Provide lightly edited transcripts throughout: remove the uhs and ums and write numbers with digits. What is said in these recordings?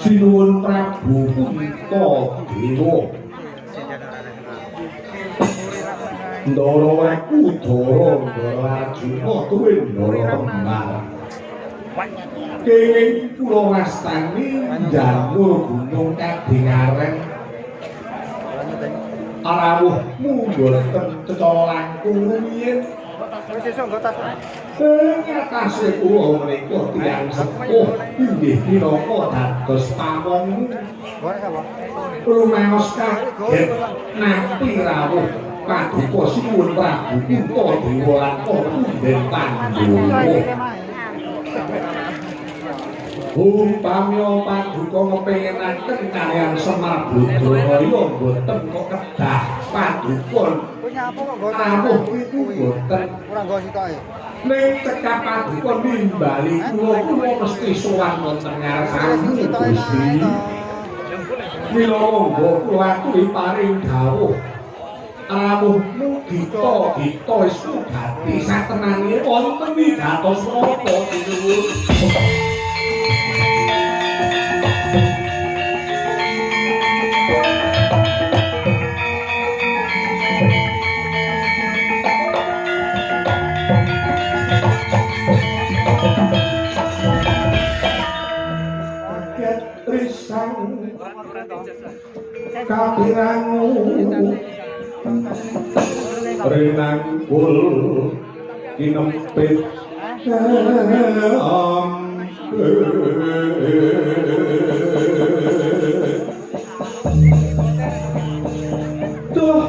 Sinuwun Prabu Punta Dewa. Ndara weku Dara Ndara Arjuna tuwin Ndara Kembar. Kenging kula wastani njanur gunung Kadingareng. Arawuhmu mboten cetha langkung rumiyin. Kasih kula menika tiyang sepuh inggih minangka dados pamongmu. Rumaos kaget nampi rawuh paduka sinuwun Prabu Punta Dewa lan Punden Pandhawa. Umpamya paduka ngepengenaken kaliyan Semar Badraya mboten kok kedah paduka rawuh iku mboten ora nggo sitoke. Ning cekap paduka nimbali kula mesti sowan wonten ngarsamu Gusti. Mila monggo kula aturi paring dawuh. Rawuhmu gita sugati satenane wonten wigatos napa sinuwun. kapirangu renangkul kinempit tuh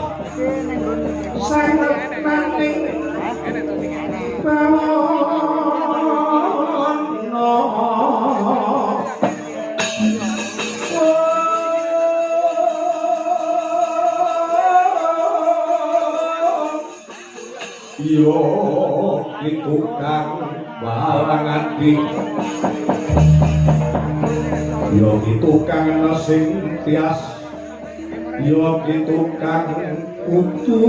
sangat naning pawon yo itu kang barang ati yo itu kang sing tias yo itu kang kutu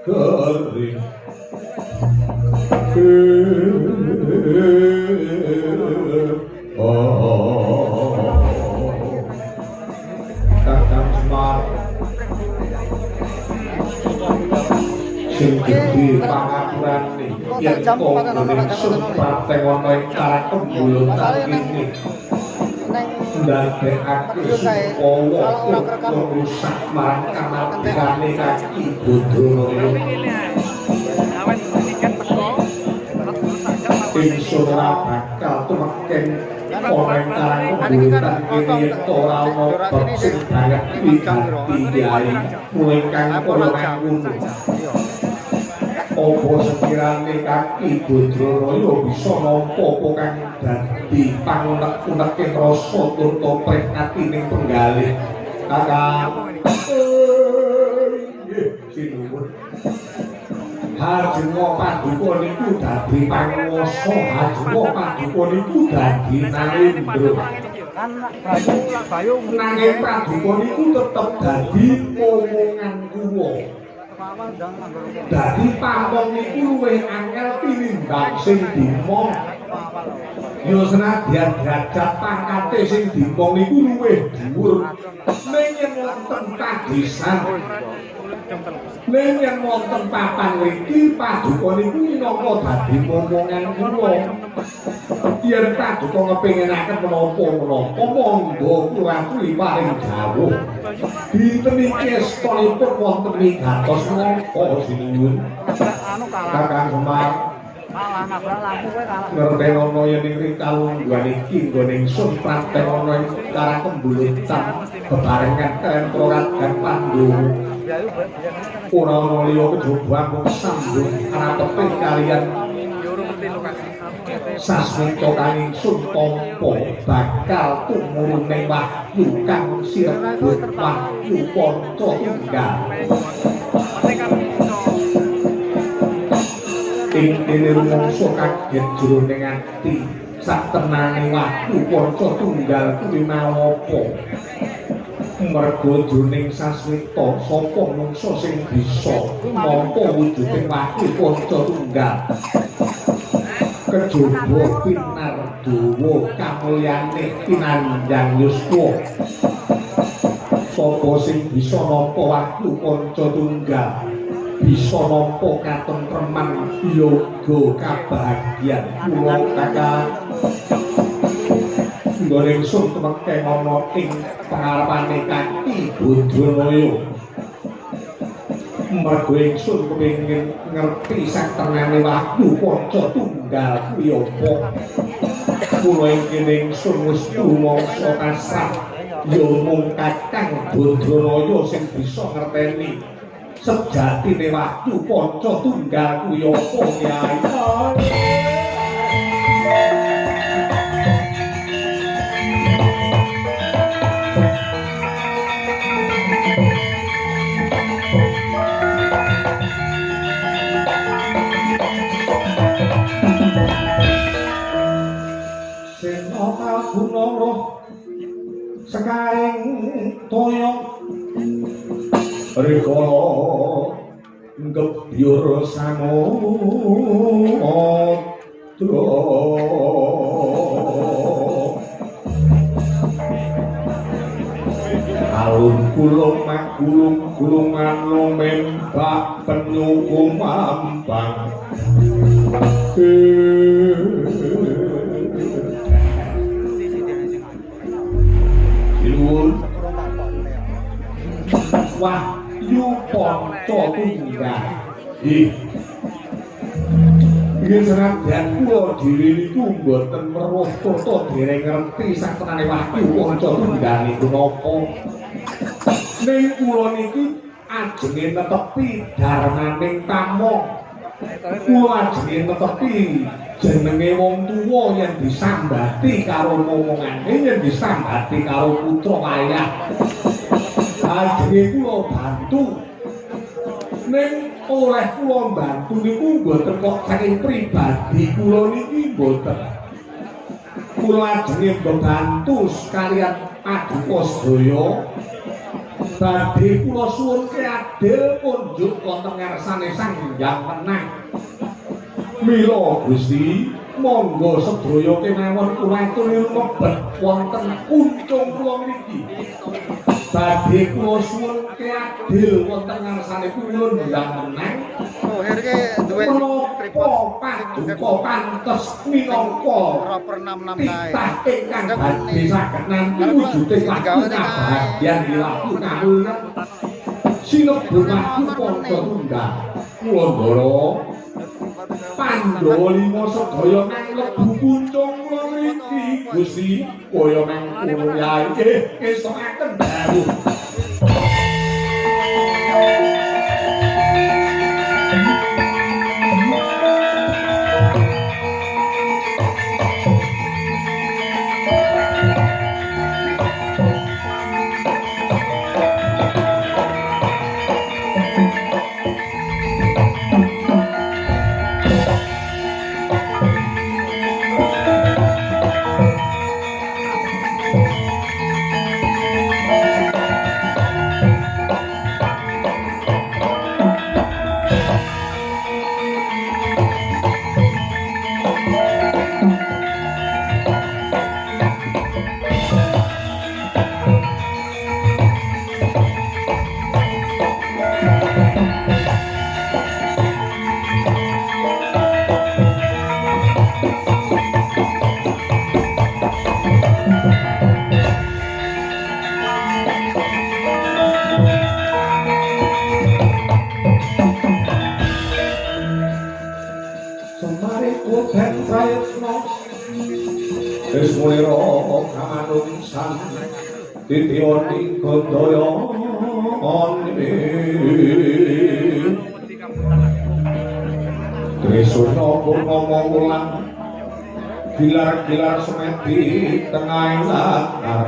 kering kakang Semar sing gedhe pangaturane yen kok nang suprateng ana ing karang kembul takini ndadekake supaya rusak marang kamartikane kaki Badraya ingsun ora bakal tumeken ana ing karang kembul takini yen ora ana bab sing banget iki yai ingkang kaya ngono apa sekirane kaki Badraya bisa nampa apa kang dadi pangunek-uneke rasa turta prekatining penggalih kakang nggih sinuwun Hajenga Paduka niku dadi panguwasa Hajenga Paduka niku dadi narendra nanging Paduka niku tetep dadi omongan kuwa dadi pamong niku luwih angel tinimbang sing dimong ya senadyan derajat pangkate sing dimong niku luwih dhuwur ning yen wonten kadesan ning yen wonten papan mriki Paduka niku minangka dadi omongan kula yen Paduka kepenginaken menapa-menapa monggo kula aturi paring dawuh dinten iki estunipun wonten wigatos menapa sinuwun Kakang Semar ngertenono yen ing kalungguhan iki nggone ingsun pratenono ing karang kembulutan bebarengan kaliyan Raden Pandhawa ora ana liya kejaba mung sambung arapepe kaliyan sasmita kang ingsun tampa bakal tumurun ing wahyu kang sirebut wahyu panca tunggal ing dene rumangsa kaget jroning ati satenane wahyu panca tunggal kuwi nalapa mergo jroning sasmita sapa mungsa sing bisa nampa wujuding wahyu panca tunggal kejaba pinardawa kamulyane pinanjang yuswa sapa sing bisa nampa wahyu panca tunggal bisa nampa katentreman yoga kabahagiaan kula kakang nggone ingsun temeke ana ing pangarepane Kaki Badraya mergo ingsun kepengin ngerti satenane wahyu panca tunggal kuwi apa kula ingkang ingsun wis tumangsa kasar ya mung Kakang Badraya sing bisa ngerteni sejatine wahyu panca tunggal kuwi apa Kyai Gunung sekaring toyo rikala ngebyur samudra alun kulung gulungan lumembak penyuku mampang Wahyu Panca Tunggal. Nggih. Yen senadyan kula dhewe niku mboten weruh turta dereng ngerti satenane Wahyu Panca Tunggal niku napa. Ning kula niki ajenge netepi darmaning tamong. Kula ajenge netepi jenenge wong tuwa yen disambati karo momongane, yen disambati karo putra wayah. Ajenge kula bantu. Ning oleh kula bantu niku mboten kok saking pribadi kula niki mboten. Kula ajenge mbantu sekalian paduka sedaya. Badhe kula suwunke adil kunjuk wonten ngarsane Sang Hyang Wenang. Mila Gusti, monggo sedaya kemawon kula aturi mlebet wonten kuncung kula niki. Badhe kula suwunke adil wonten ngarsane kula Hyang Wenang. Oh, herke duwe paduka pantes minangka per 6 kae. Ingkang badhe saged nampi wujuding kabahagiaan ilahi kawulan. Sinebut Wahyu Panca Tunggal. Kula ndara Pandhawa 5 sedaya nang lebu kuncung kula niki Gusti kaya mangkono ya nggih estokaken dawuh. Titioni Gondoyo Oni Trisuna Purnomo Wulan Gilar-gilar semeti tengah latar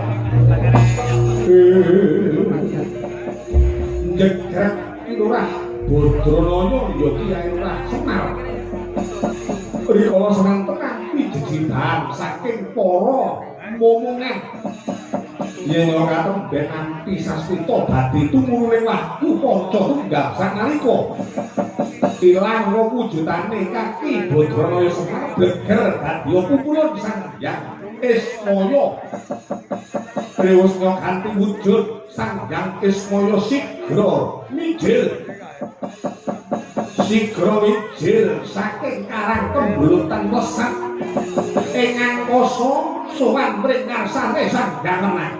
Jegrek Lurah Bodronoyo Yogi Lurah Semar Rikala senang tenang pijejiban saking para momongan yen ora katon ben anti sasmita badhe tumurune Wahyu Panca Tunggal sanalika ilang wujudane kaki Bodronaya Semar bleger dadi pupulan Sang Hyang Ismaya Trewusnya kanthi wujud Sang Hyang Ismaya sigra mijil saking karang kembulutan lesat ing angkasa sowan mring ngarsane Sang Hyang Wenang.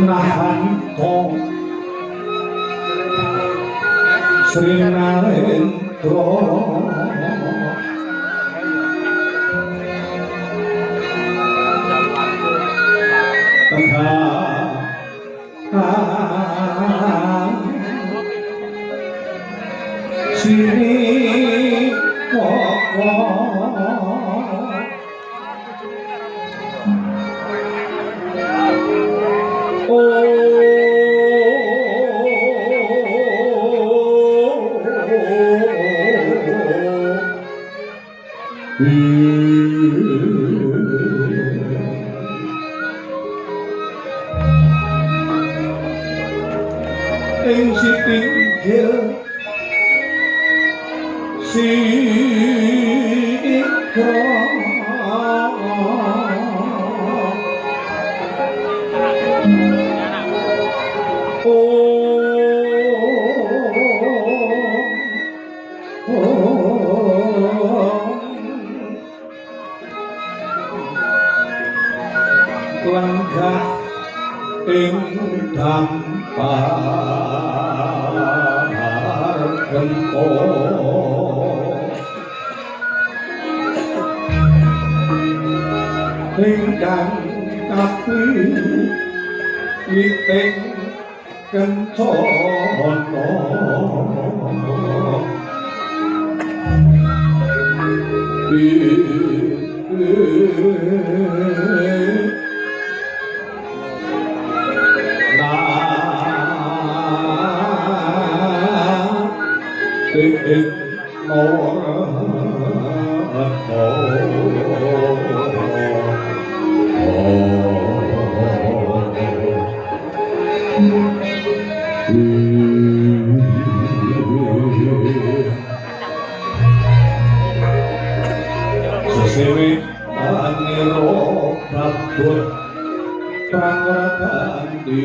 nahan kong Srinalendra sini ing sitinggil langgah ing dampar gento ingkang kapri witing kencana Sesewit aniro babut pangradandi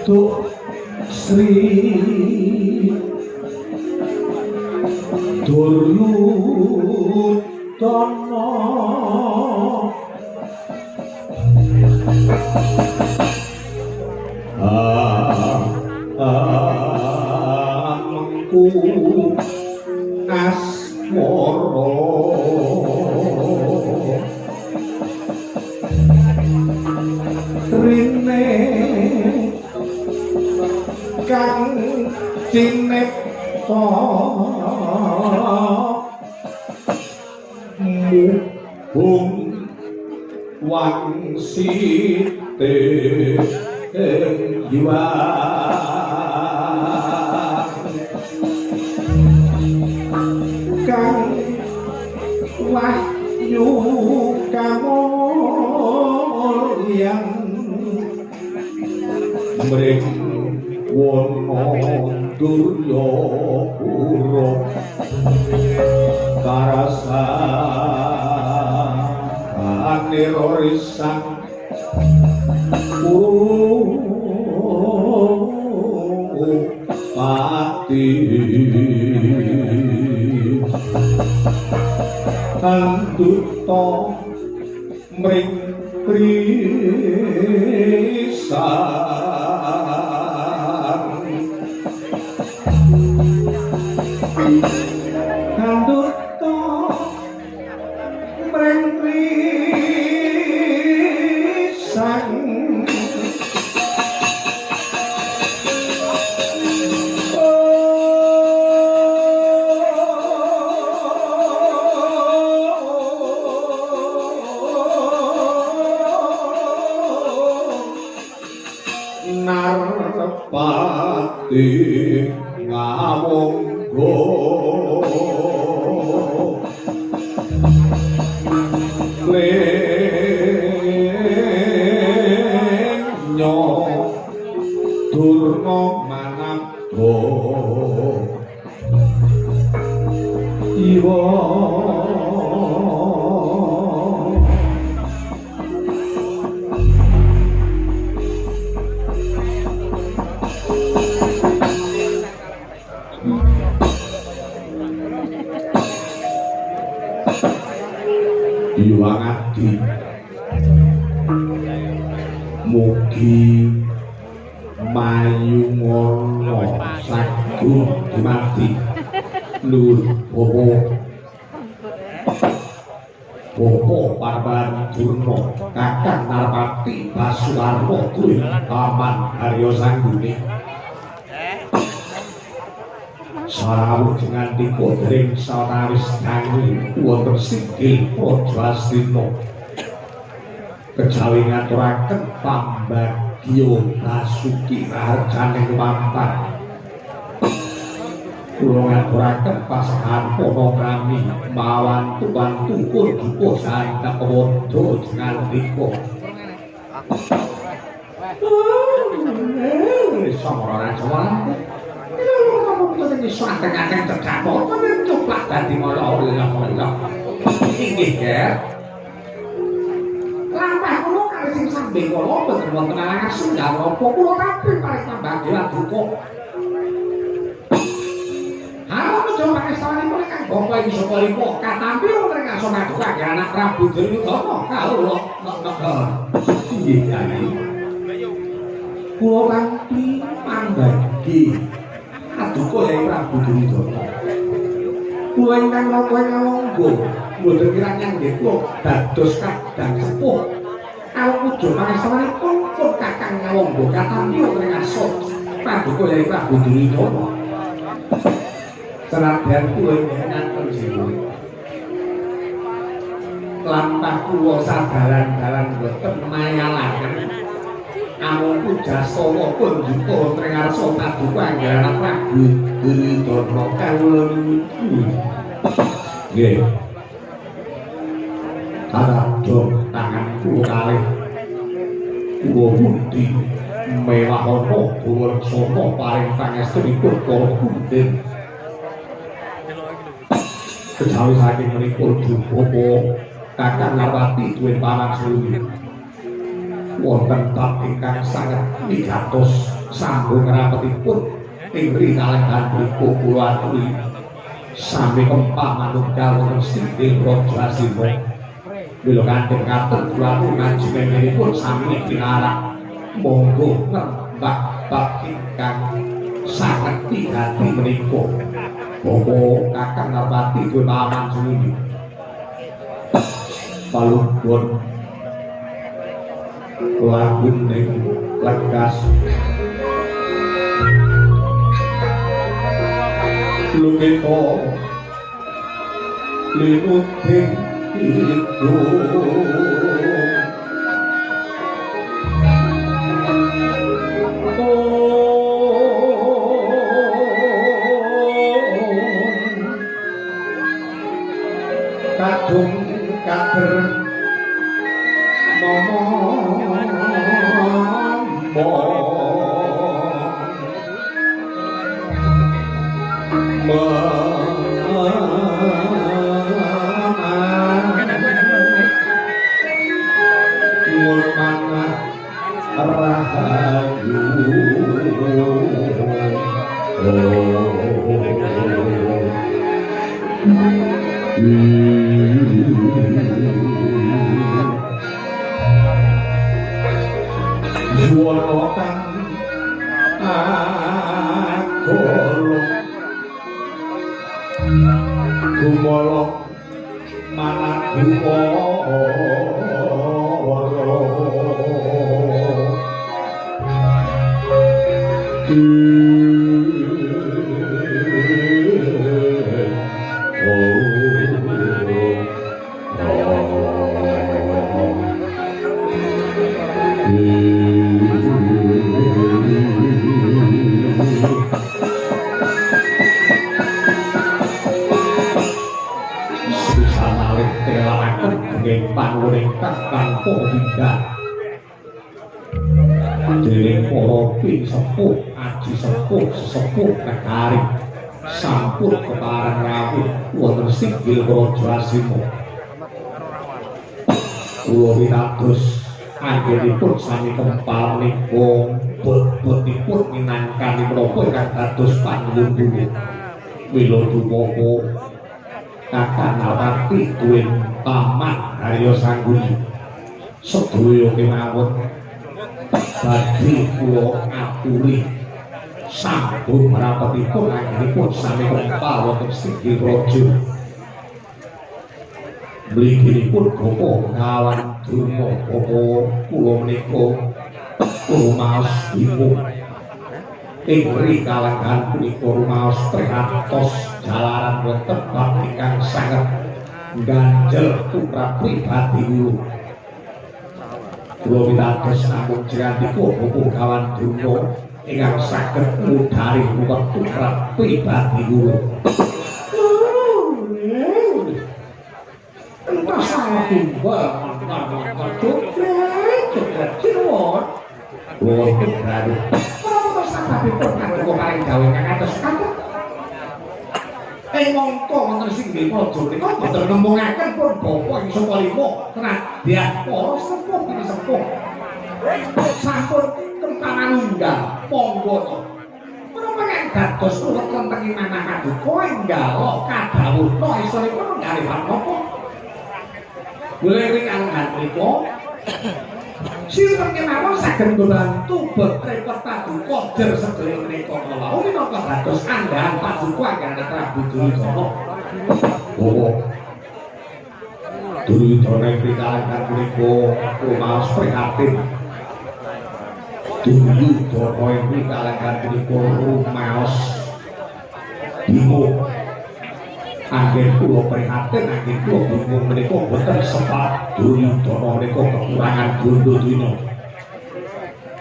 Tuk Sri Durludana mengku asmara rene kang cinepta muhung wangsite jiwa kang wahyu kamulyan mring wono durya pura karasane risang pati kanduta mring krisang kanduta mring krisang ing ngamonggo lenyo durna manambo iwa Iwangati mugi mayungono sagung dumati Nur Bopo Parban Durna Kakang Narpati Basuwarma kuwi Paman Harya Sangguni sarawuh dengan dikodring sawetawis tangi wonten singgil Praja Astina kejawi ngaturaken pambagya Basuki raharjaning pampar kula ngaturaken pasahan Ponokrami mawan tuwan tungkul duka saengga kawadha dengan dika samara rajawan ini suatu yang tercapai kan coba tadi malah inggih ya lampah kula kali sing sambil kula boten wonten alangan sundal apa kula kabeh paring pambagyan duka halo mencoba kesawanipun kang bapa ing Sokalipok katampi wonten ngaso ngaduka anak Prabu Duryudana kawula inggih Kyai kula kanthi pambagi aduka Yai Prabu Duryudana kula ingkang napa ngawonggo boten kirang nggih kula dados kadang sepuh kawula puja pangestanipun pun kakang ngawonggo katampi wonten ngaso paduka Yai Prabu Duryudana senadyan kula ngaten jiwa lampah kula sadaran-daran boten mayalaken amung pujastana pun yuta wonten ngarsa paduka anggaran Prabu Duryudana kawula niku nggih kadang tangan kula kalih kula pundi mewahana Duryudana paring pangestunipun para punden kejawi saking menika Dubopo Kakang Narpati duwe pamarsuwi wonten bab ingkang sanget wigatos sambung rapetipun ing rikalahan mriku kula aturi sami kempah manunggal wonten singgil Praja Astina mila kanthi ngaten kula aturi panjenenganipun sami pinarak monggo nembak bab ingkang sanget wigati menika Bopo Kakang Narpati duwe pamarsuwi palunggun lagun ning lekas lumita linuting itu kadung kader sepuh tinggal dening para sepuh aji sepuh negari sampun kepareng rawuh wonten singgil Praja Asima kula pitados anggenipun sami kempal menika bebetipun minangkani menapa ingkang dados panlungguh mila dumaka kakang Alparti duwin paman Harya Sangguni sedaya kemawon badhe kula aturi sampun rapetipun anggenipun sami kempal wonten singgil praja mliginipun Bapa Bengawan Durna Bapa kula menika rumaos bingung ing kalangan punika rumaos prihatos jalaran wonten bab ingkang sanget ganjel tumrap pribadi kula kula pitados namung jirandika Bapa Bengawan Durna ingkang saged ngudari ruwet tumrap pribadi kula entah salah timbal mantan coklat cirebon wonten graduh tapi pernah kok paling gawe kang atus kakek mongko wonten singgih praja nika boten nemungaken pun bapa ing saka lima senadyan para sepuh iki sepuh sampun kempanan unggal monggo to menapa dados ruwet wonten ing manah paduka enggal kadhawuhna isunipun nggalihan napa mulai kalenggan menika sinten kemawon saged mbantu repot paduka jer sedaya menika kala minangka dados andhahan paduka kangge Prabu Duryudana. Oh. Duryudana ing kalenggan menika rumaos prihatin. Duryudana ing kalenggan menika rumaos bingung. Anggen kula prihatin anggen kula bingung menika boten sebab Duryudana menika kekurangan bandha-dina.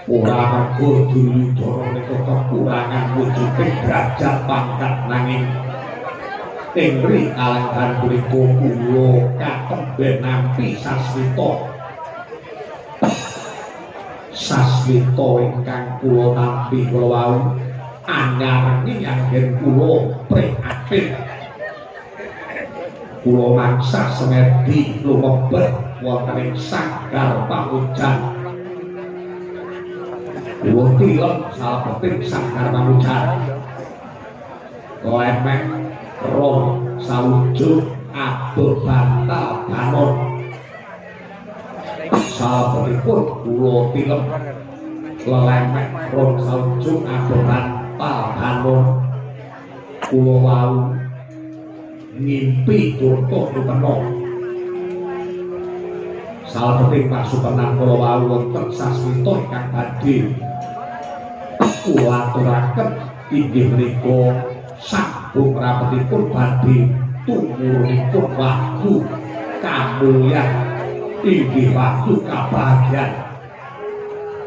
Ora mergo Duryudana menika kekurangan wujuding derajat pangkat nanging ing mriki kalenggan punika kula katembe nampi sasmita ingkang kula nampi kala wau anyarengi anggen kula prihatin kula mangsa semedi lumebet wonten ing sanggar pamujan kula tilem salebeting sanggar pamujan lemek ron sawujud adoh bantal bangun salebetipun kula tilem lelemek ron sawujud adoh bantal bangun kula wau ngimpi contoh rupana salebeting pasukenan kula wau wonten sasmita ingkang badhe kula aturaken inggih menika sambung rapetipun badhe tumurunipun wahyu kamulyan inggih wahyu kabagyan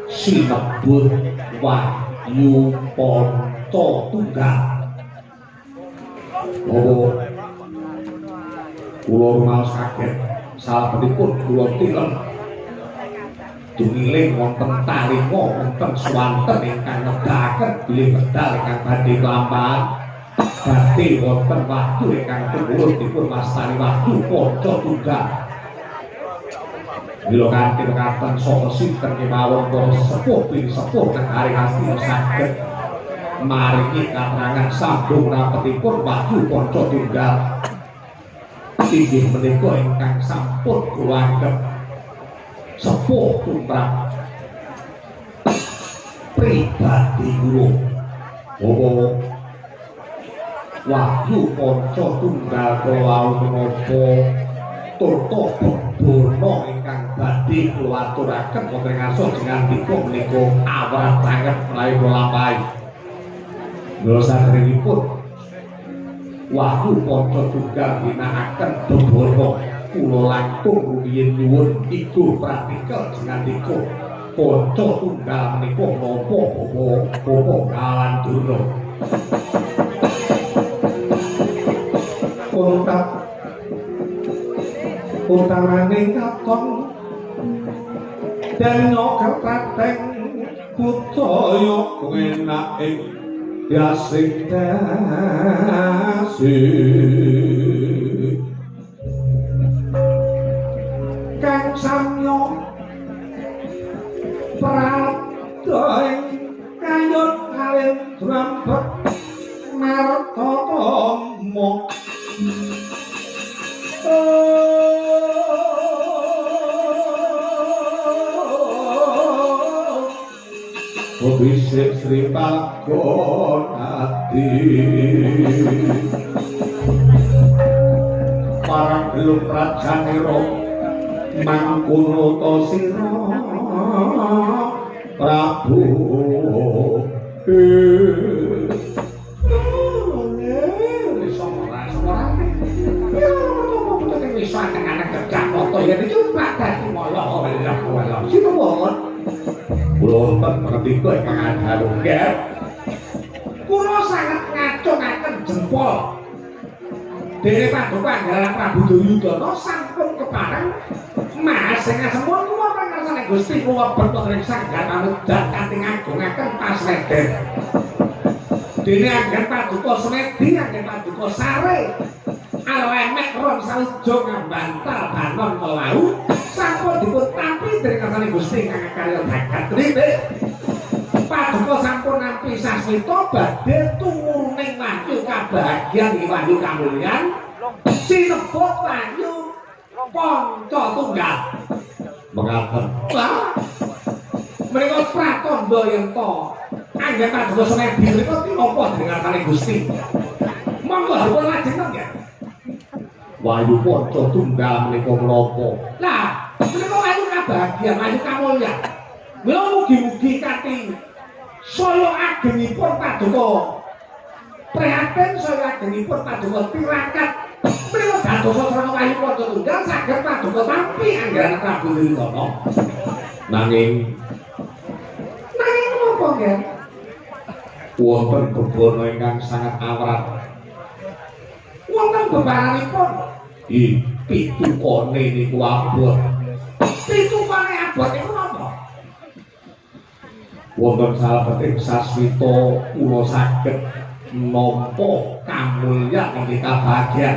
sinebut Wahyu Ponto Tunggal. Oh, kula rumaos kaget salebetipun kula tilem dumiling wonten talinga wonten swanten ingkang nedahaken bilih medal ingkang badhe kelampahan badhe wonten wahyu ingkang tumurun dipun wastani Wahyu Ponto Tunggal. Bila kanthi mekaten saha sinten kemawon para sepuh ping sepuh negari Hastina saged maringi katerangan sambung rapetipun Wahyu Ponto Tunggal inggih menika ingkang sampun kula anggep sepuh tumrap pribadi kula. Oh, Wahyu Ponto Tunggal kula wau menapa turta bebono ingkang badhe kula aturaken wonten ngaso jengandika menika awrat banget menawi kula lampahi. Mula saderengipun Wahyu Ponto Tunggal ginakaken bebono kula langkung rumiyin nyuwun iku praktikal jengandika Ponto Tunggal menika menapa Bapa Bengawan Durna. Utamane kakon dan nyokrateng Buddhaya enak ing yasing dasi kang samyo pradoing kayut kalih drambet narta tama Bisik Sri Pagonati Parang belum Rajaniro Mangkuno Tosiro Prabu Bisa anak-anak kerja foto ya dicoba dari molo situ mohon kulo mengerti kowe kang Harungger kulo sangat ngacung-ngacung jempol dene paduka Anggara Prabu Duryudana sampun kepareng Mas sing asempun kulo pangersane Gusti kulo bentuk ring sanggar anudan kanthi ngagungaken pasreden dene Angger Paduka Semedi Angger Paduka Sare Emek ron saujo ngambantal banon melau sampun dipun tampi dening kersane Gusti kang karya jagat rene Paduka sampun nampi sasmita badhe tumurning wahyu kabagyan ing wahyu kamulyan sinebut wahyu panca tunggal mengaten menika pratandha yen to Angger Paduka Semedi menika tinapa dening kersane Gusti monggo dipun lajengaken nggih Wahyu Panca Tunggal menika menapa? Lah, menika wahyu kabagyan, wahyu kamulyan. Mila mugi-mugi kanthi saya agengipun Paduka prihatin saya agengipun Paduka tirakat menika dadosa sarana wahyu Panca Tunggal saged Paduka tampi Anggara Prabu Duryudana. Nanging menapa nggih? Wonten bebana ingkang sangat awrat. Wonten bebaranipun pitukane niku abot. Pitukane abot niku napa? Wonten salebeting sasmita kula saged nampa kamulyan ing kabagyan.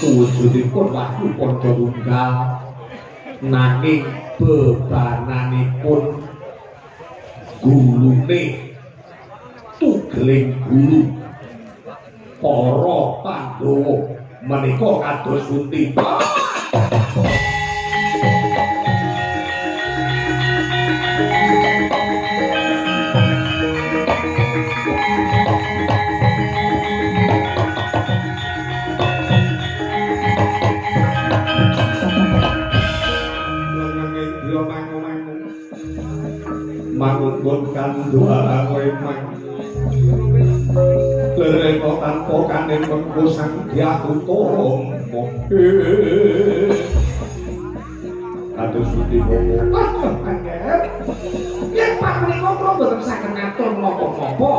Wujudipun wahyu Panca Tunggal nanging bebananipun gulune tugeling gulu para Pandhawa menika kados pundi mangun kandhuara kowe mang lereko tanpa kanen mengko sang diatutum kados pundi monggo yen Pak menika kula mboten saged ngatur napa-napa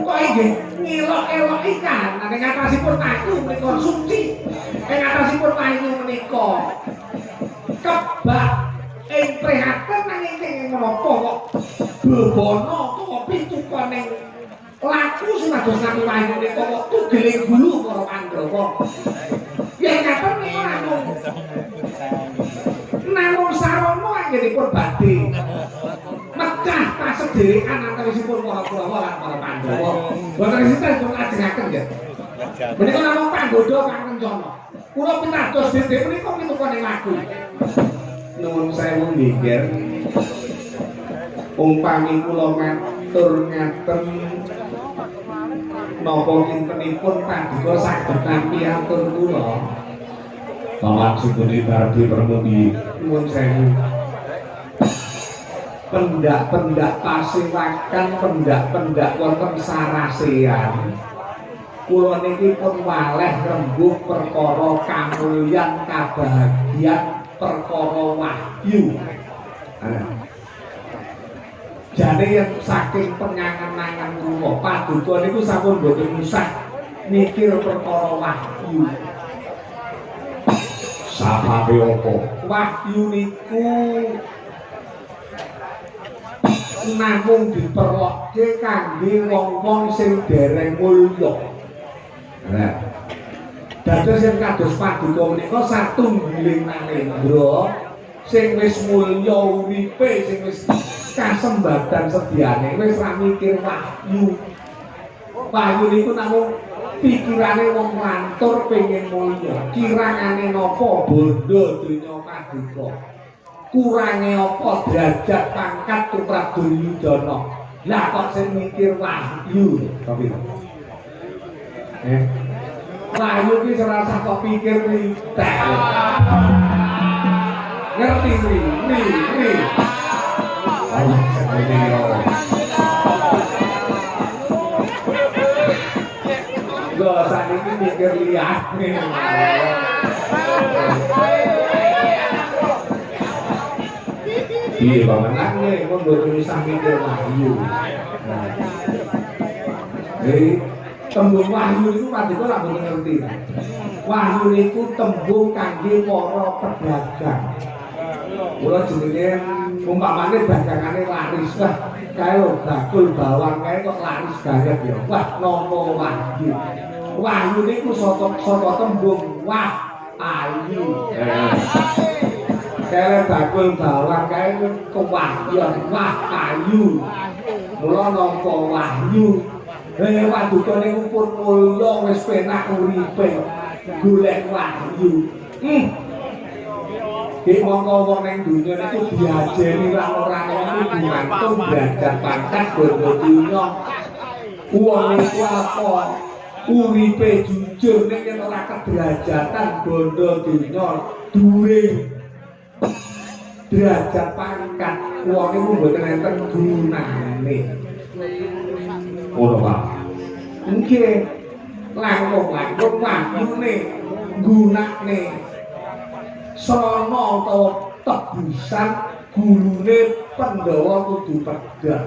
kok nggih ngilok-elok ikan ning atasipun wahyu menika suci ing atasipun wahyu menika kebak ing prihatin nanging kenging menapa kok bebana kok pitukane laku sumados nami wahyu menika kok tugeling gulu para Pandhawa yen ngaten menika namung sarana anggenipun badhe mecah pasederekan antawisipun para Kurawa lan para Pandhawa boten sinten dipun lajengaken nggih menika namung panggoda kang rencana kula pitados dene menika pitukane laku nuwun sewu nggih umpami kula matur ngaten napa kintenipun Paduka saged nampi atur kula pamaksudipun dadi permudi nuwun sewu pendak-pendak pasewakan pendak-pendak wonten sarasean kula niki pun waleh rembug perkara kamulyan kabagyan perkara wahyu jane yen saking pengangen-angen kula Paduka niku sampun boten usah mikir perkara wahyu sababe apa wahyu niku namung diperlokke kangge wong-wong sing dereng mulya. Nah, dados sing kados paduka menika satunggiling manindra sing wis mulya uripe, sing wis kasembadan sediane wis ra mikir wahyu. Wahyu niku namung pikirane wong lantur pengen mulya. Kirangane napa bondo donya paduka? Kurange apa derajat pangkat tumrap Duryudana? Lah kok sing mikir wahyu, tapi wahyu ki ora usah kok pikir ritek. Ngerti nih. Allah sakjane yo. Go sakniki mikir liyane. Iya banget nih, mau bodoh mikir wahyu. Jadi tembung wahyu itu paduka ora mboten ngerti. Wahyu niku tembung kangge para pedagang. Kula jenenge umpamane dagangane laris wah kae lho bakul bawang kae kok laris banget ya. Wah nama wahyu. Wahyu niku saka tembung wah ayu. Kae bakul bawang kae kewahyan wah ayu. Mula nampa wahyu. Paduka niku pun mulya wis penak uripe golek wahyu. Ki mongko wong ning donya niku diajeni lan ora niku gumantung derajat pangkat bondo donya. Wong niku apa? Uripe jujur nek ora kederajatan bondo donya dhuwure. Derajat pangkat wong niku mboten enten gunane. Ora Pak. Nggih. Langkung wahyune gunane srana utawa tebusan gulune Pandhawa kudu pedhang.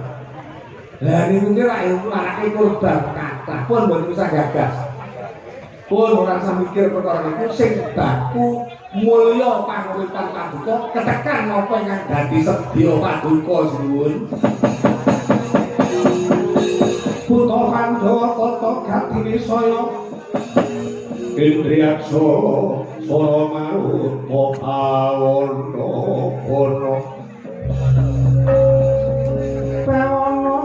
Lah niku ki ra marake korban kathah pun mboten usah gagas. Pun ora usah mikir perkara niku sing baku mulya panguripan paduka ketekan napa ingkang dadi sedya paduka suwun. Putra Pandhawa tata gatine saya Indriyaksa sora marut pawono ono pawono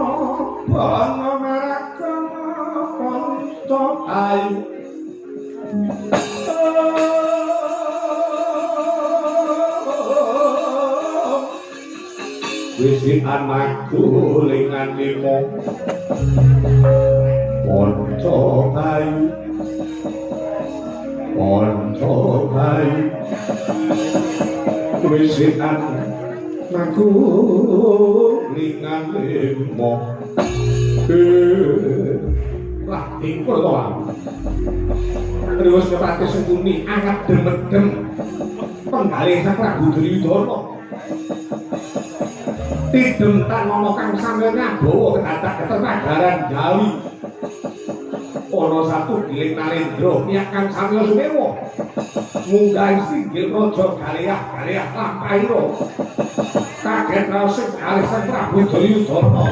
ono marakana panca ayu wisi anakku lingan limo panca ayu Ponco kayu wisitan naku lingan limo lah ingkul toh terus kepati sungkuni angat demedem penggalih sang Prabu Duryudana tidem tan ngomong kang sambil ngabawa kedadak keterpagaran Jawi ana satu giling Narendra nyakan Samya Sumewa munggah singgil raja Galeyah lampaira kaget raos sing kalih sang Prabu Duryudana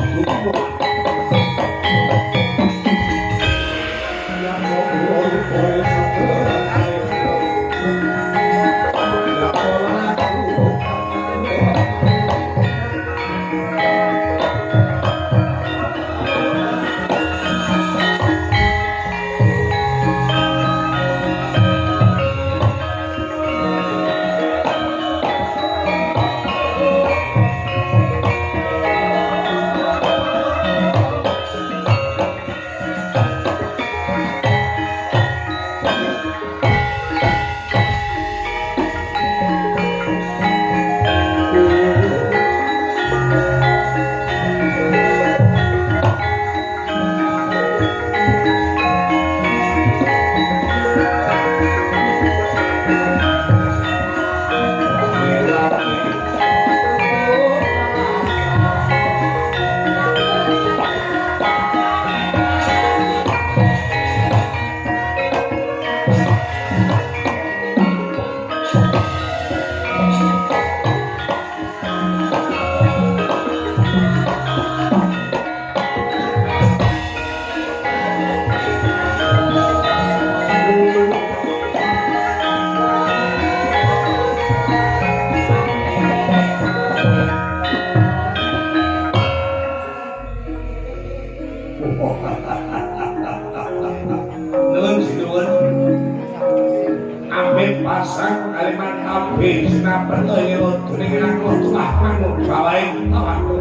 pasang kalimat kabeh sinapen kaya dening aku tulah manut bawae awakku.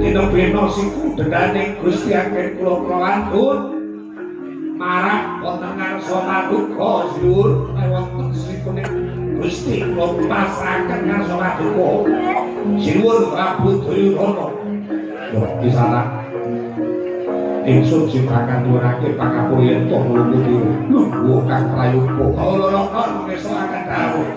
Dina bena siku dedane Gusti Agen kula kawantun marang wonten ngarsa paduka sinuwun wonten sikune Gusti kula pasrahaken ngarsa paduka sinuwun Prabu Duryudana. Yo kisana ingsun siprakan nuwunake pangapura to nglumudi lungguh kang prayoga ora ana ngesakaken dawuh.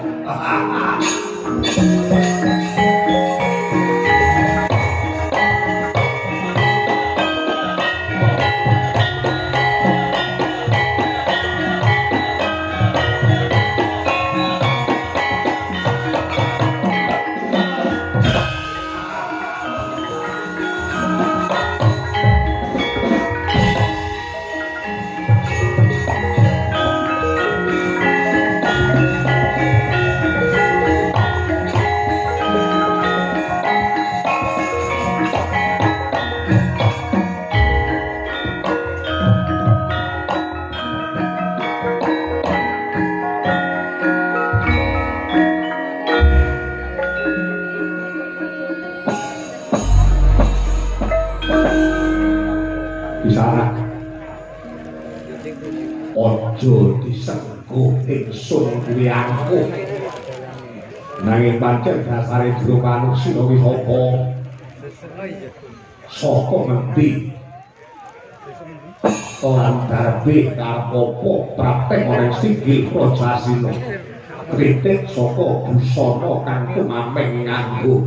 Ojo disengguh ingsun kuwi angkuh nanging pancen dasare jero manungsa kuwi sapa ngendi lan darbe kapopo praktek ana singgil Prajasina kritik saka busana kang kumameng nganggo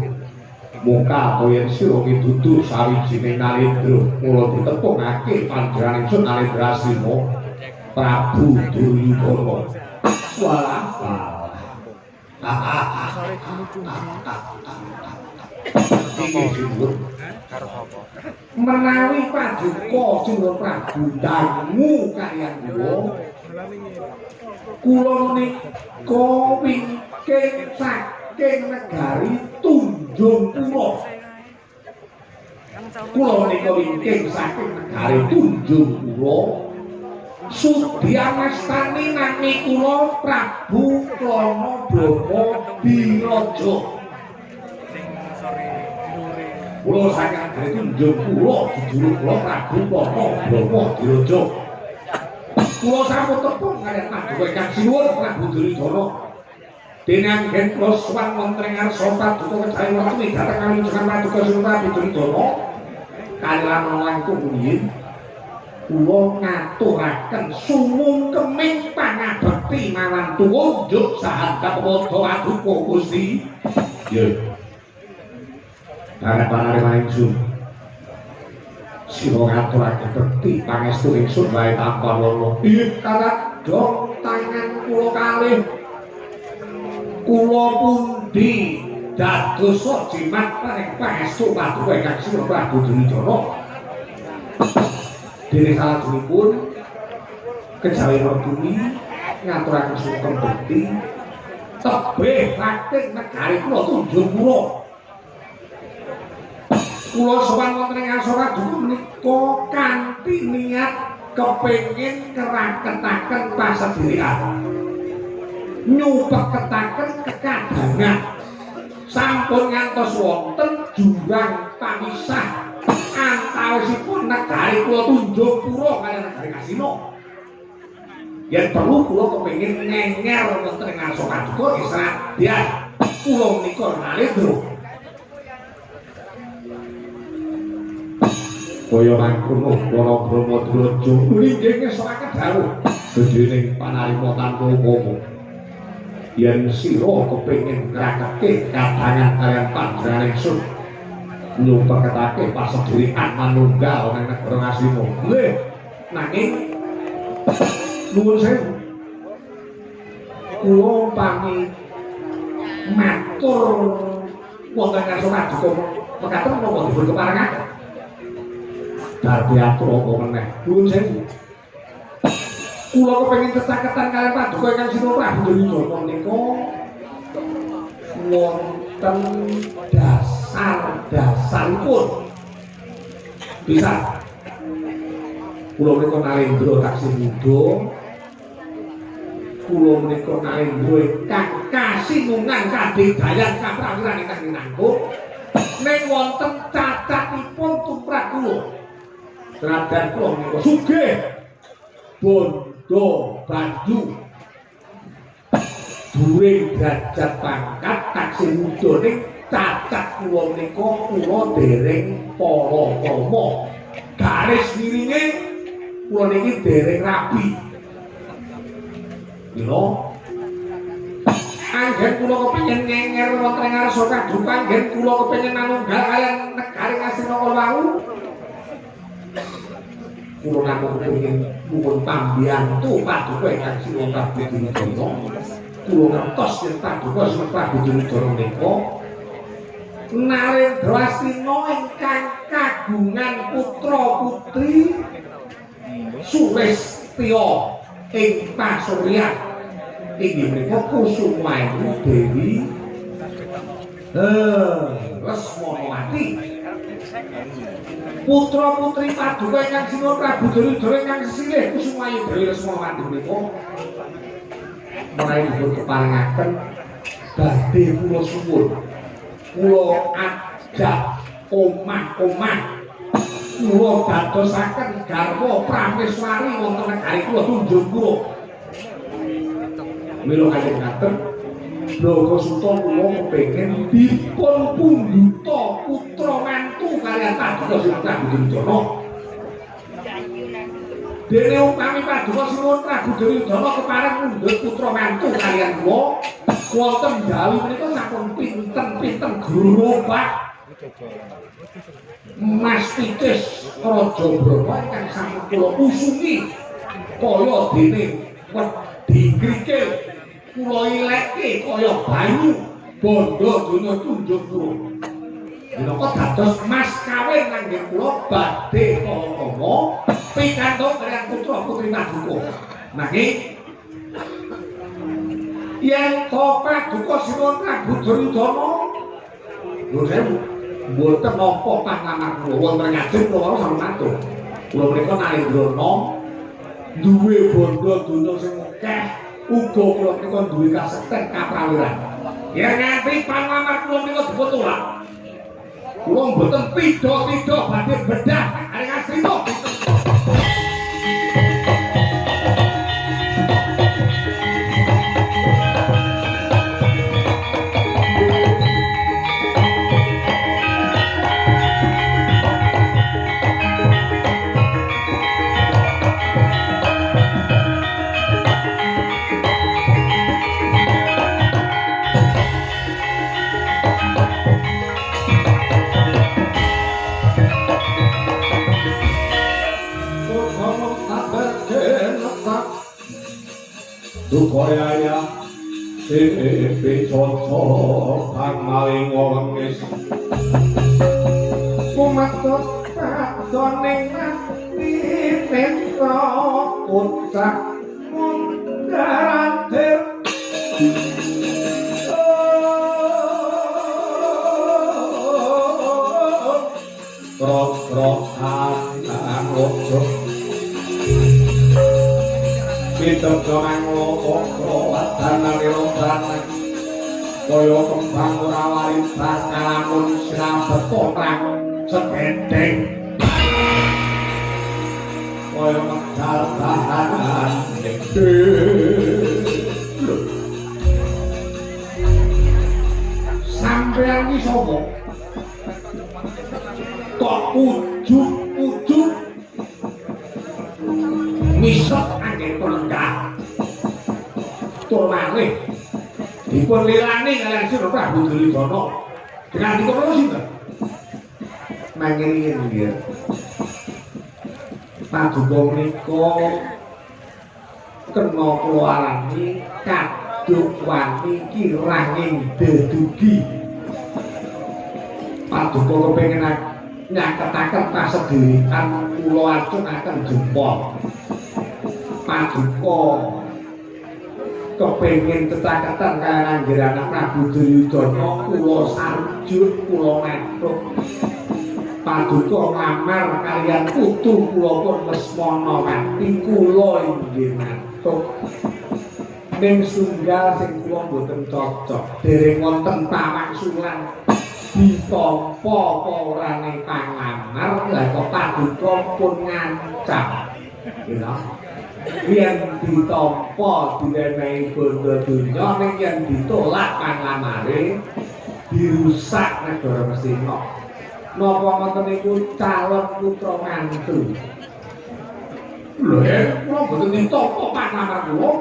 muka kaya sira dudu sawijining narendra mula ditepungake panjenengan ingsun Nalendrasina Prabu Duryudana. Walah. Menawi paduka Sura Prabu dangu kaliyan kula menika wingking saking negari Tunjungpura. Kula menika wingking saking negari Tunjungpura. Sudyamastani nami kula Prabu Klana Brahma Diraja. Kula saking negari Tunjungpura jujur kula Prabu Klana Brahma Diraja. Kula sampun tepung kaliyan paduka ingkang sinuwun Prabu Duryudana. Dene anggen kula sowan wonten ing ngarsa paduka kejawi wektu dhateng kalunjungan paduka Sura Prabu Duryudana. Kaliyan langkung rumiyin kula ngaturaken sumungkeming pangabekti marang tuwunjuk sahandap wadha paduka Gusti. Yo. Panare ingsun. Sira ngaturaken bekti pangestu ingsun wae tanpa lono. Inggih kathah dong tangan kula kalih. Kula pundi dadosa jimat paring pangestu paduka ingkang Sira Prabu Duryudana. Dene salajengipun kejawi Marduni ngaturaken sungkem bekti tebih praktik negari kula Tunjungpura. Kula sowan wonten ing ngarsa paduka menika kanthi niat kepengin keraketaken pasedherekan nyupeketaken kekadangan sampun ngantos wonten jurang pamisah antawisipun negari kula Tunjungpura kaliyan negari Kasina. Yen perlu kula kepengin ngenger wonten ing ngarsa paduka senadyan kula menika Nalendra. Kaya mangkono para Brahma Diraja nggih ngesakaken dawuh dening panarima tanpa upama. Yen sira kepengin ngraketke kadangan kaliyan panjenengan ingsun nyupeketake pasedherekan manunggal ing negara Ngastina. Nggih, nanging nuwun sewu. Kula pami matur wonten ngarsa paduka mekaten menapa dipun keparengaken. Darbe atur apa meneh. Nuwun sewu. Kula kepengin kecaketan kaliyan paduka ingkang Sira Prabu Duryudana menika wonten dasar-dasaripun. Bisa kula menika Nalendra taksih muda kula menika narendra kang kasinungan kadigdayan kaprawiran ingkang minangka ning wonten cacatipun tumrap kula Senajan kula menika sugih bondo banyu during derajat pangkat taksih muda ning cacat kula menika kula dereng para kama garis miringe kula niki dereng rabi lho anggen kula kepengin ngenger wonten ing ngarsa kadhupan anggen kula kepengin manunggal kaliyan negari Ngastina Kalawau kula namung kepengin nuwun pambiyantu paduka ingkang Sri Prabu Duryudana kula ngertos yen paduka Sri Prabu Duryudana menika Narendra Astina ingkang kagungan putra putri Sulistya ing pasuryan inggih menika Kusumayu Dewi Lesmanawati putra putri paduka ingkang Sri Prabu Duryudana ingkang sesilih Kusumayu Dewi Lesmanawati menika menawi dipun keparengaken badhe kula suwun kula ajak omah-omah kula dadosaken garwa prameswari wonten negari kula Tunjungkura mila kanjeng ngaten Bloko Suta kula kepengin dipun pundhuta putra mantu kaliyan paduka Sri Prabu Duryudana dene upami paduka Sri Prabu Duryudana kepareng mundhut putra mantu kaliyan kula wonten dalu menika sampun pinten-pinten grobak Mas Titis Raja Brama ingkang sampun kula usungi kaya dene wedi krikil kula ileke kaya banyu bondo donya Tunjungkura minangka dados mas kawin kangge kula badhe kala pikantuk kaliyan putra putri paduka nanging yen to paduka Sri Prabu Duryudana lho sewu mboten napa panglamar kula wonten ngajeng kula sampun matur kula menika Narendrana duwe bondo donya sing akeh uga kula menika duwe kasekten kaprawiran yen nganti panglamar kula menika dipun tolak kula mboten pida-pida badhe bedah areng Astina Dukaya Sipi Conco Kang Maling Wongis Kumatot Kadoning Mati Petro Pucak Mundaratir Krok-krok Anak Lojok Hidup dorang loko wadana lirobrana kaya kembang ora waris bakalamun sinambet potrang segedeng kaya medal bahan sampeyan iki sapa kok ujug-ujug misot anggen penenggak tur malih dipun lilani kaliyan Sri Prabu Duryudana dengan dipun apa sinten mangkene nggih paduka menika kena kula alami kaduk wani kiranging dedugi paduka kepengin nyaketaken pasedherekan kula acunaken jempol paduka kepengin tetakatan kaya Anggirana Prabu Duryudana kula sarujuk kula matur paduka ngamar kaliyan putu kula pun Lesmanawati kula inggih matur ning sunggal sing kula mboten cocok dereng wonten pamangsulan ditampa porane pangamar lha kok paduka pun ngancam ya yen ditampa direnehi bondo donya ning yen ditolak pangamare dirusak negara Mestina napa ngoten niku calon putra mantu lho kula mboten ditampa pangamar kula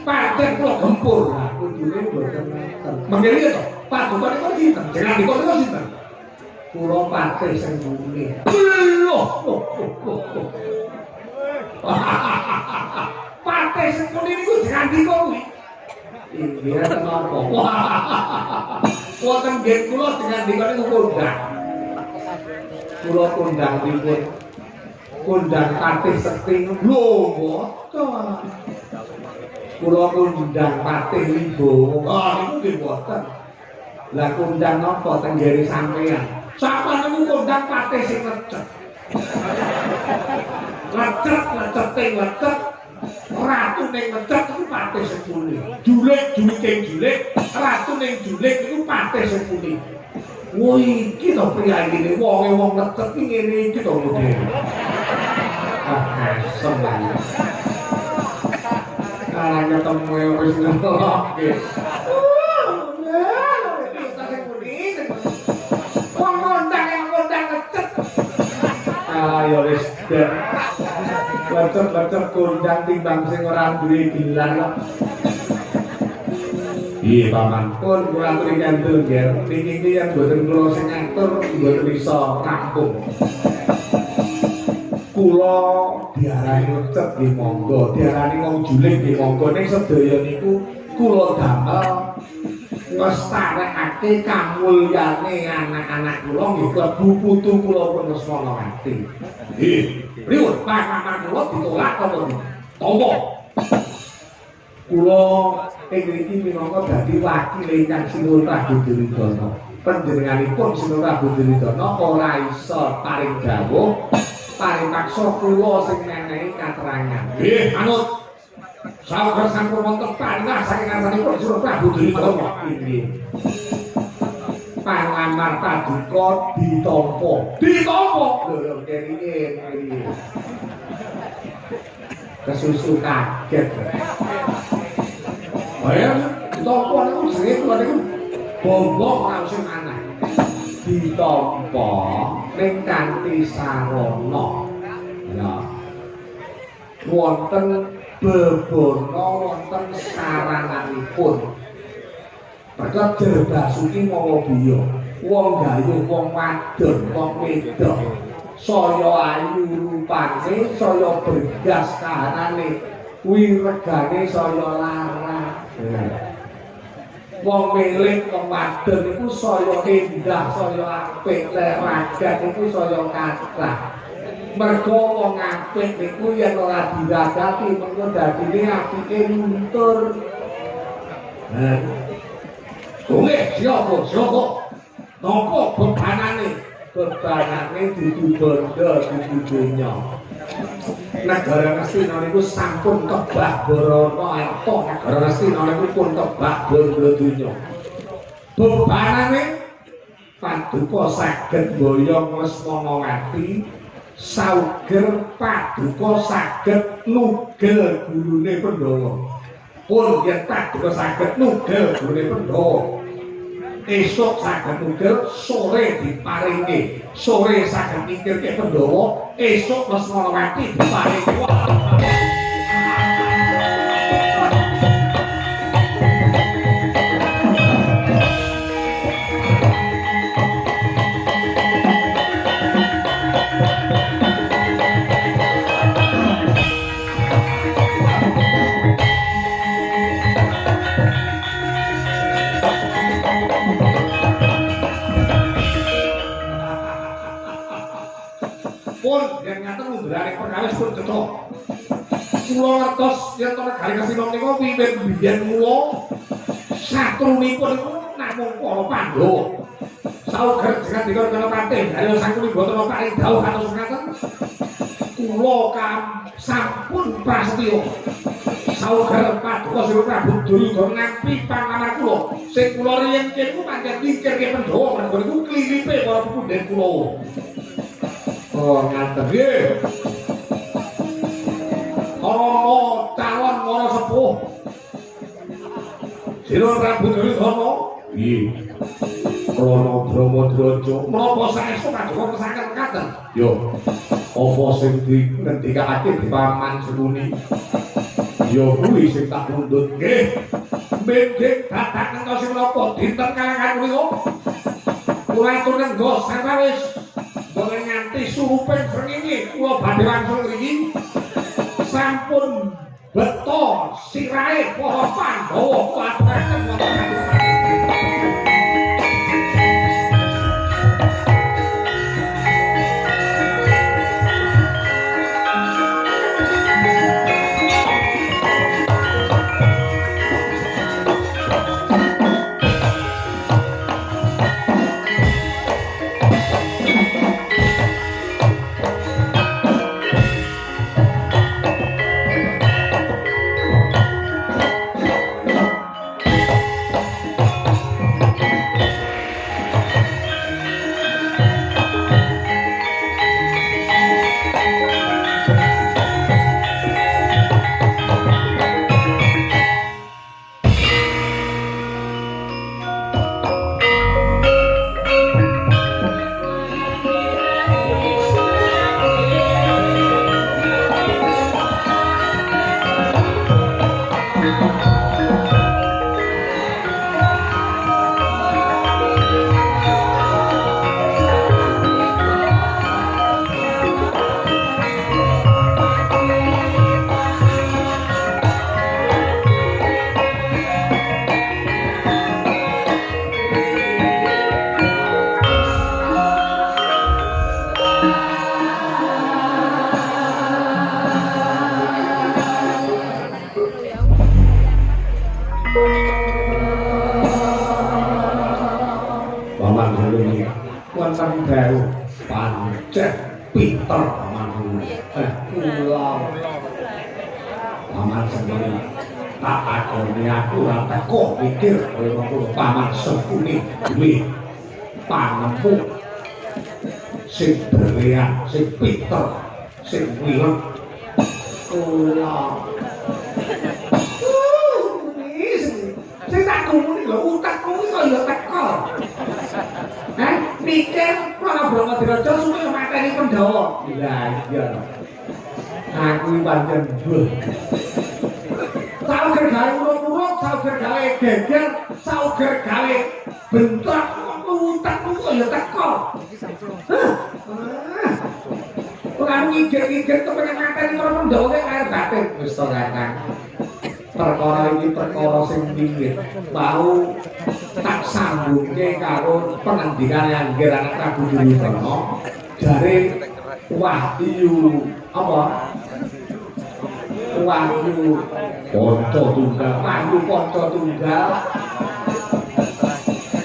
pancen kula gempur lah kudune mboten ngeten mengkene to paduka niku sinten jenengan niku sinten kula patih sing bumi patih sing bumi niku jenengan niku kuwi inggih kenapa wonten nggih kula jenengan niku kondang kula kondang dipun kondang patih sekti lho mboten kula kondang patih Wibowo niku nggih mboten lah kondang napa teng gere sampeyan sampeyan niku kondang patih sing lecet lecet ratu ning lecet iku patih sepune julik ratu ning julik iku patih sepune woi iki to priyayi iki wong lecet iki ngene iki to model sembahyang karang ketemu wis ngelokke wong kondang lecet ayo wis lecet kondang timbang sing ora duwe gelar kok iya paman pun kula aturi kandel nggih niki yen mboten kula sing ngatur mboten iso rampung kula diarani lecet nggih monggo diarani wong juling nggih monggo ning sedaya niku kula damel ngestarekake kamulyane anak-anak kula nggih klebu putu kula pun Lesmanawati nggih pripun pangaman kula ditolak apa tampa kula ing mriki minangka dadi wakil ingkang Sinuwun Prabu Duryudana panjenenganipun Sinuwun Prabu Duryudana ora iso paring dawuh paring paksa kula sing menehi katerangan nggih manut sawer sampun wonten panah saking ngarsanipun Sinuwun Prabu Duryudana nggih pangamar paduka ditampa lho kene kesusu kaget bayar ditampa niku jenenge kula niku bombong langsung anak ditampa ning kanthi sarana ya wonten bebono wonten saranganipun padha Basuki mawa biya wong gayuh wong wadon wong wedok saya ayu rupane saya bergas kahanane kuwi regane saya larang wong milik wong wadon iku saya endah saya apik leragat iku saya kathah mergo wong apik niku yen ora diragati mengko dadine apike luntur Nggih, siapa? Napa bebanane dudu bondo dudu donya. Negara Ngastina niku sampun tebak Barana Arta, negara Ngastina niku pun tebak bondo donya. Bebanane paduka saged mboyong Lesmanawati, sauger paduka saged nugel gurune Pandhawa. Pun yen paduka saged nugel gurune Pandhawa. Esuk saged nugel sore diparingi. Sore saged mikirke Pandhawa, esuk Lesmanawati diparingi. Pun yang ngaten mundurane perkawis pun cetha. Kula ngertos yen to negari Ngastina menika wiwit biyen kula satrunipun niku namung para Pandhawa. Sauger jenengan dikon kena patih, ayo sangkuni boten paring dawuh kados ngaten. Kula sampun prasetya. Sauger paduka paduka Sira Prabu Duryudana nampi panganan kula. Sing kula riyen kene ku pancen nyingkirke Pandhawa mergo niku kliripe para pepundhen kula. Oh, ngaten nggih. Ana calon para sepuh. Sira Prabu Duryudana. Nggih. Krana Brahmadraja menapa saestu paduka kesaken katen? Yo. Apa sing dingendikake di Paman Sukuni? Ya kuwi sing tak pundhut nggih. Mending dadak ngentosi menapa dinten kalangan punika. Kula atur nenggo sawis boten nganti suruping srengenge kula badhe langsung mriki. Sampun beto sirahe para Pandhawa kuwataken wonten Paman Sukuni duwe panempuk sing berlian, sing pinter, sing wileng. Kula sing tak gumuni lho utekmu iki kok ya teko. Mikir Prabu Brahmadraja supaya mateni Pandhawa. Lah iya. Aku pancen sauger gawe urut-urut, sauger gawe geger, sauger gawe bentrok utekmu kok ya teko. Ora ngigir-ngigir kepengen mateni para Pandhawa kaya air batin. Wis to Kakang. Perkara iki perkara sing pinggir. Mau tak sambungke karo pengendikane Anggir anak Prabu Duryudana. Jare Wahyu apa? Wahyu Panca Tunggal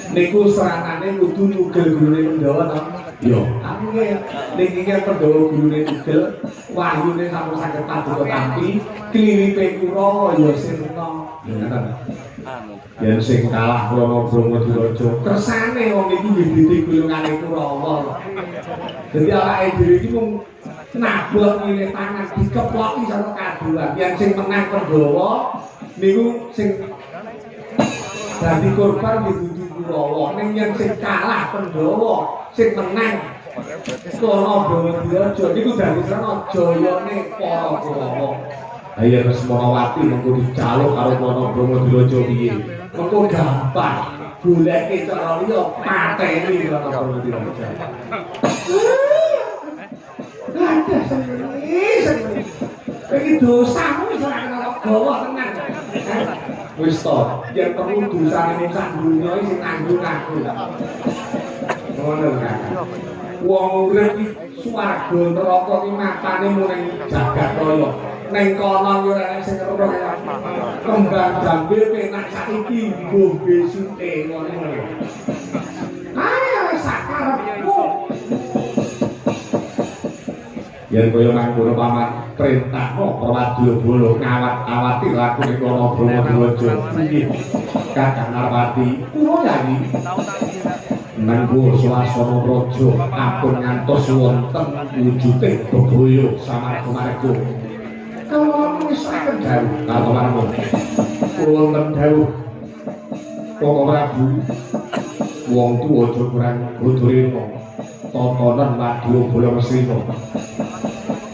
niku serangane kudu nugel gurune Pandhawa to. Yo, aku niki Pandhawa gurune nugel, wahyune sampun saged paduka tampi, kliripe kula ya sirna. Ngoten. Yen sing kalah krana Brahmadraja, kersane wong iki nggih gulungane Kurawa. Dadi awake dhewe iki mung nabot ngene tangan dikeploki saka kadulan. Yen sing menang Pandhawa niku sing dadi korban dudu Kurawa. Ning yen sing kalah Pandhawa, sing menang Kono Brahmadraja niku dadi srana jayane para Kurawa. Ayo Resmanawati mengko dijaluk karo Kono Brahmadraja piye? Mengko gampang goleke cara liya pateni Kono Brahmadraja. Ada seni. Iki dosamu wis ora kena gawa tenan. Wis to, yen perlu dosane ning sak donya iki sing nanggung aku. Ngono kan. Wong urip iki swarga neraka iki matane mung ning jagat raya. Ning kono yo ora sing ngeroh ya. Kembang jambil penak saiki nggo besute ngono. Ayo sakarepmu. yen kaya mangkono paman perintahno Prawadya Bala ngawat-awati lakune Rama Brahmadwaja nggih Kakang Narpati kula yayi manggo swasana raja ampun ngantos wonten wujuding bebaya samarga-marga kalau wis saken dawuh karo marmo kula wonten dawuh Koko Prabu wong tuwa aja kurang bodorena tatanan Madya Bala Mesrina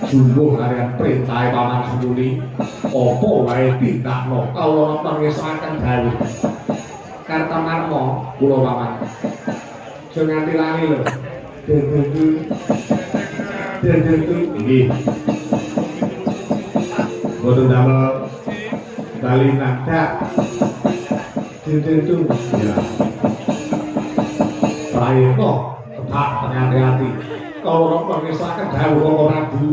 jumbuh kalian perintah paman semuni apa wae tindakno kawula pangesaken dawuh Kartamarma kula paman aja nganti lali lho dededu nggih boten damel bali nadak dededu ya prayitna tetap hati-hati kawula pangesaken dawuh Koko Prabu